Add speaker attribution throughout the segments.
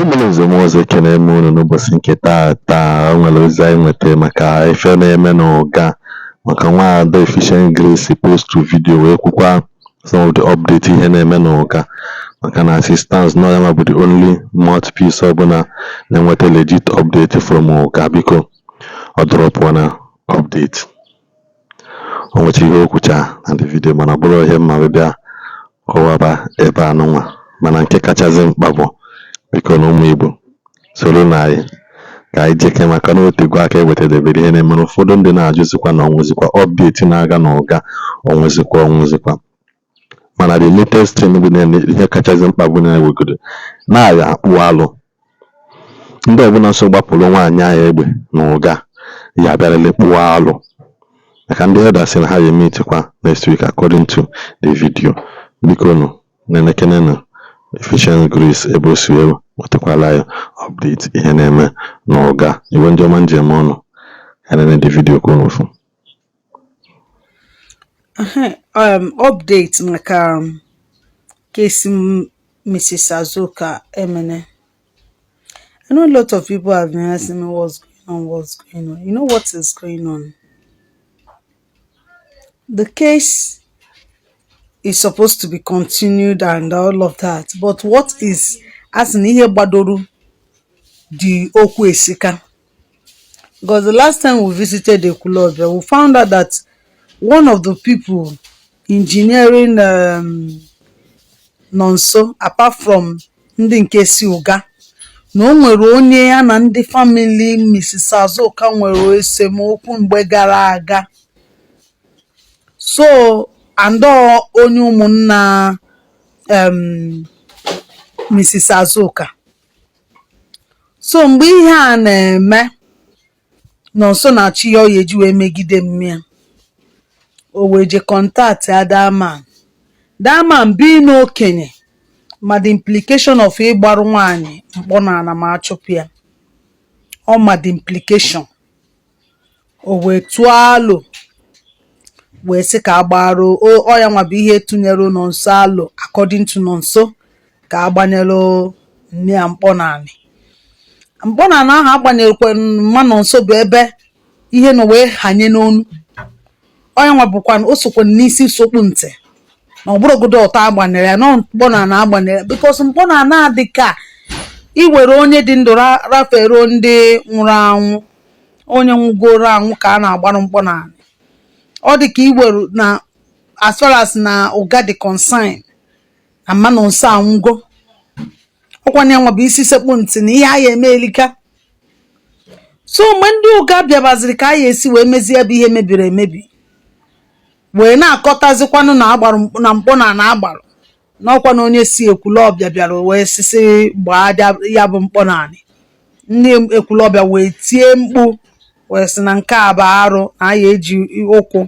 Speaker 1: Ụmụnne nzọmọzọ ekene m unu n'ụbọchị nke taa nwere ozi anyị nweta maka ife na-eme n'ụga maka nwaada Efficient Grace post video wee kwukwa some of the update ihe na-eme n'ụga maka na assistance no ya bụ the only mouthpiece ọbụla na-enweta legit update from ụga. Biko ọ drọpụọ na update o nweta ihe okwucha na the video mana ọ bụrụ ihe mma bịa kọwaba ebe anụnwa mana nke kachasị mkpa bụ biko na ụmụ Igbo soro na anyị ka anyị jeke maka na otegwu aka ewetadebere ihe na-emere ụfọdụ ndị na-ajụzikwa na ọnwụzikwa update na-aga n'ụga ọnwụzikwa mana the latest thing bụ na ihe kachasị mkpa bụ na ewegodo na-aya akpụ alụ ndị ọbụla nso gbapụrụ nwaanyị ahụ egbe n'ụga ya abịarịla kpụọ alụ maka ndị elder sị na ha ga-emeetikwa next week according to the video. Biko nụ na-enekenenụ Efficient Grace ebe o si wee wetakwala ya update ihe na-eme n'ụga. Igwe ndị ọma njem ọnụ ya na the video kwunufu
Speaker 2: update maka case Mrs. Azuka Emene. I know a lot of people have been asking me what's going on. You know what is going on? The case is supposed to be continued and all of that, but what is as in ihe gbadoru the okwu esika? Because the last time we visited the Kultur, we found out that one of the people engineering nonso apart from ndị nke si ụga na o nwere onye ya na ndị family Mrs. Azuka nwere esemokwu mgbe gara aga. So and onye ụmụnna Mrs. Azuka. So mgbe ihe a na-eme nọnso na-achị ya oye ji wee megide mmịa o wee je contact Daman bi n'okenye ma the implication of ịgbarụ nwaanyị mkpọ na ana ma achụpụ ya ọ ma the implication o wee tụọ alụ wee sị ka agbarụ ọ ya nwa bụ ihe tụnyere nọnso alụ according to nọnso ka agbanyelụ nne ya mkpọ na anị ahụ agbanyelekwe mma nọnso bụ ebe ihe nọ wee hanye n'onu ọ ya nwa bụkwa o sokwe n'isi sokpu ntị na ọ bụrụgodo ọtọ agbanyere ya na mkpọ na ana agbanyere because mkpọ na ana dị ka iwere onye dị ndụ rafere ndị nwụrụ anwụ onye nwụgoro anwụ ka a na-agbarụ mkpọ na anị. Ọ dị ka iwere na as far as na ụga dị consign na mmanụ nso anwụgo ọkwanye nwa bụ isi sekpu ntị na ihe a ya eme elika. So mgbe ndị ụga bịabaziri ka a ya esi wee mezie bụ ihe mebiri emebi wee na-akọtazikwanụ na agbarụ na mkpọ na agbarụ n'ọkwa na onye si Ekwulọbịa bịara wee sisi gbaa ya bụ mkpọ na anị. Ndị Ekwulọbịa wee tie mkpu wee sị na nke a bụ arụ na a ya eji ụkwụ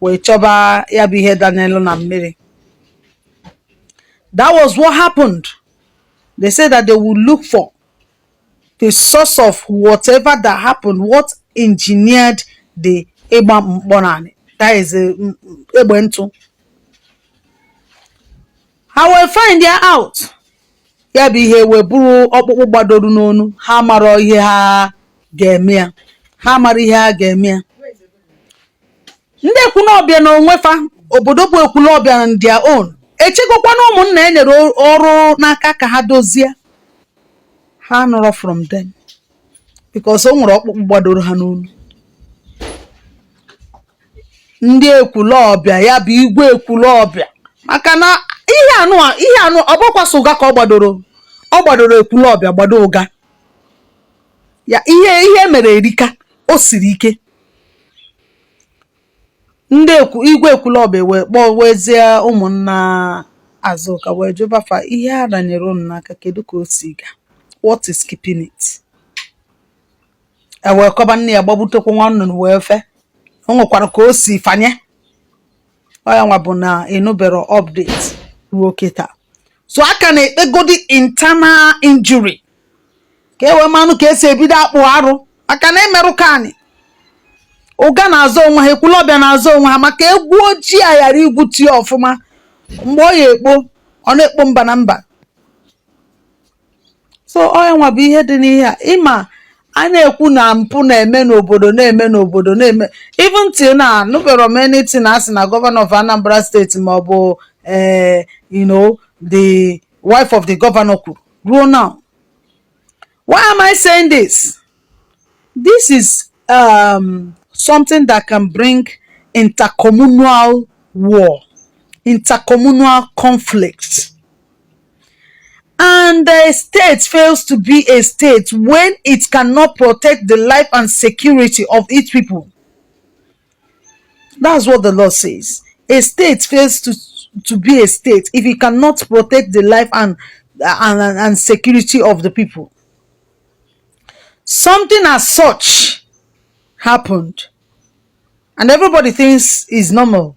Speaker 2: wee chọba ya bụ ihe Daniel na mmiri. That was what happened. They said that they would look for the source of whatever that happened, what engineered the ịgba mkpọ na anị. That is egbe ntụ. Ha wee find ya out. Ya bụ ihe wee bụrụ ọkpụkpụ gbadoro n'onu ha mara ihe ha ga-eme ya. Ha mara ihe ha ga-eme ya. Ndị Ekwulọbịa na onwefa obodo bụ Ekwulọbịa na their own echekwa na ụmụnna enyere ọrụ n'aka ka ha dozie ha nọrọ from them because o nwere ọkpụkpụ gbadoro ha n'onu. Ndị Ekwulọbịa ya bụ igwe Ekwulọbịa maka na ihe anụ ọgbakwaso ụga ka ọ gbadoro Ekwulọbịa gbado ụga ya ihe mere erika o siri ike. Ndị igwe Ekwulọbịa wee kpọwezie ụmụnna Azuka wee jụbafa ihe a danyere unu n'aka kedu ka o si ga, what is keeping it? Wee kọba nne ya gbagbutekwa nwa nnụnụ wee fe o nwekwara ka o si fanye ọ ya nwa bụ na enubere update ruo kịta. So aka na-ekpegodi internal injury ka e wee manụ ka esi ebido akpụ arụ maka na emerụ ka anyị ụga na-azọ onwe ha Ekwulọbịa na-azọ onwe ha maka egwu ojii a ghara igwuti ọfụma mgbe ọ ya ekpo ọ na-ekpo mba na mba. So onye nwa bụ ihe dị n'ihe a ịma a na-ekwu na mpụ na-eme n'obodo na-eme even till now nụbero m anything asị na governor of Anambra State maọbụ the wife of the governor kwuru ruo now. Why am I saying this? This is something that can bring intercommunal war, intercommunal conflict. And a state fails to be a state when it cannot protect the life and security of its people. That's what the law says. A state fails to be a state if it cannot protect the life and security of the people. Something as such happened, and everybody thinks it's normal.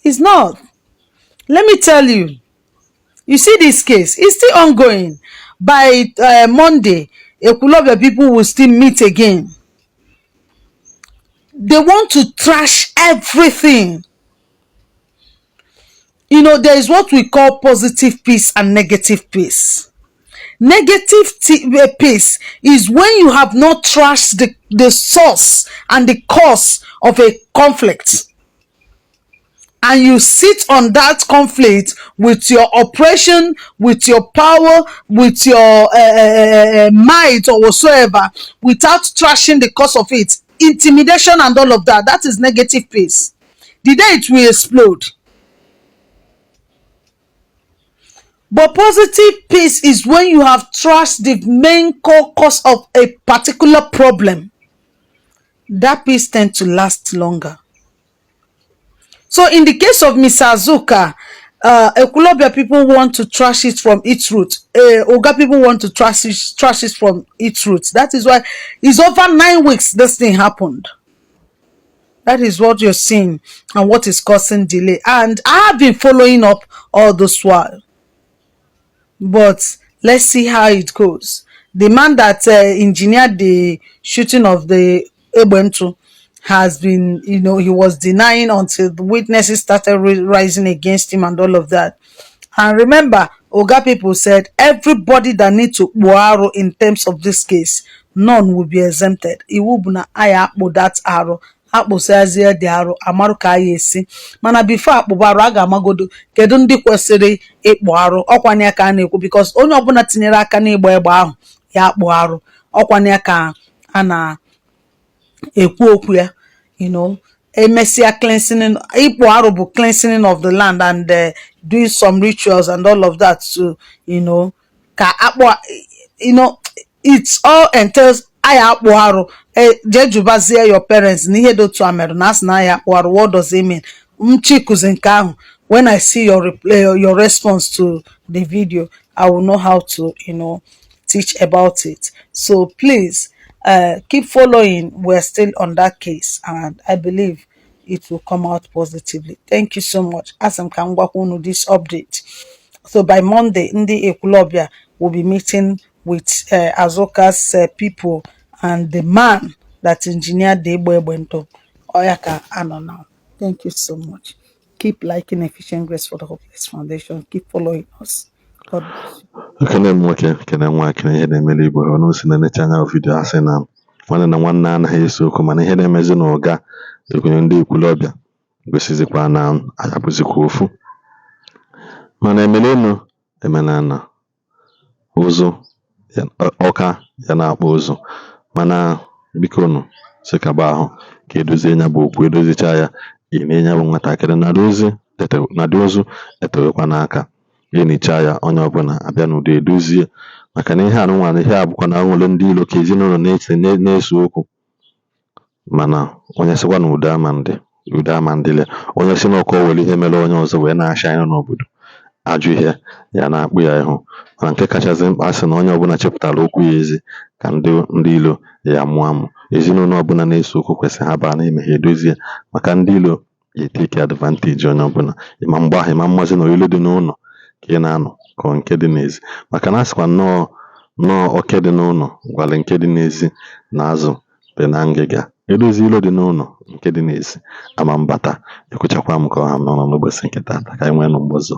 Speaker 2: It's not. Let me tell you. You see this case, it's still ongoing. By Monday, Ekulobia people will still meet again. They want to trash everything. There is what we call positive peace and negative peace. Negative peace is when you have not trashed the source and the cause of a conflict. And you sit on that conflict with your oppression, with your power, with your might or whatsoever, without trashing the cause of it. Intimidation and all of that. That is negative peace. The day it will explode. But positive peace is when you have trashed the main cause of a particular problem. That peace tends to last longer. So in the case of Miss Azuka, Ekulobia people want to trash it from its root. Oga people want to trash it from its roots. That is why it's over 9 weeks this thing happened. That is what you're seeing and what is causing delay. And I have been following up all this while. But let's see how it goes. The man that engineered the shooting of the Ebentu has been, he was denying until the witnesses started rising against him and all of that. And remember, Oga people said everybody that needs to boaro in terms of this case, none will be exempted. Iwubuna aya akpo that arrow. Akpo sazie the arrow amaru ka esi. Mana before akpo baro aga amagodo kedu ndị kwesịrị ikpo arrow. Ọkwanye aka a na-ekwu because onye ọbụla tinyere aka n'igba egbe ahụ ya akpo arrow. Ọkwanye aka a na ekwu okwu ya, a messiah cleansing, ikpo arrow bụ cleansing of the land and doing some rituals and all of that to, ka akpo, it all entails aya akpo arrow. Jejubazie your parents n'ihe dị otu amerụ na asị na aya akpo arrow. What does it mean? Mchikuzi nke ahụ. When I see your response to the video, I will know how to, teach about it. So please, keep following. We're still on that case and I believe it will come out positively. Thank you so much. As I'm coming this update. So by Monday, Ndi Ekulobia will be meeting with Azoka's people and the man that engineered the Igbo Ebento. Oyaka Ano now. Thank you so much. Keep liking Efficient Grace for the Hopeless Foundation. Keep following us. God bless you.
Speaker 1: Ekene nwoke kene nwa kene ihe na-emeli Igbo ha n'osi na-enecha anya vidio asị na nwanne na nwanne anaghị eso okwu mana ihe na-emezi n'ụga egonye ndị Ekulobia gosizikwa na ayabụzikwa ofu mana emelenu emenana ụzụ ọka ya na-akpọ ụzụ mana biko nụ sikaba ahụ ka edozie nya bụ okwu edozicha ya ime nya bụ nwatakịrị na ozu etewekwa n'aka enicha ya onye ọbụla abịa n'ụdị edozie maka na ihe anụnwa ihe abụkwa na nwere ndị ilo ka ezinụlọ na-eso okwu mana onye sịkwa na udo ama ndịle onye si n'ọkọ were ihe mere onye ọzọ wee na-acha anya n'obodo ajụ ihe ya na-akpụ ya ihu mana nke kachasị mkpa sị na onye ọbụla chepụtara okwu ya ezi ka ndị ilo ya amụ ezinụlọ ọbụla na-eso okwu kwesịrị ha baa n'ime ha edozie maka ndị ilo ya take advantage onye ọbụla ịma mgbe ahụ ịma mmazi na ilo dị n'ụlọ ka ị na-anọ ka nke dị n'ezi maka na asịkwa nnọọ oke dị n'ụlọ gwara nke dị n'ezi na azụ dị na ngịga edozi ilo dị n'ụlọ nke dị n'ezi ama mbata ekwuchakwa m ka ọha m n'ụlọ n'ụbọchị nke taata ka anyị nwee nụ mgbe ọzọ.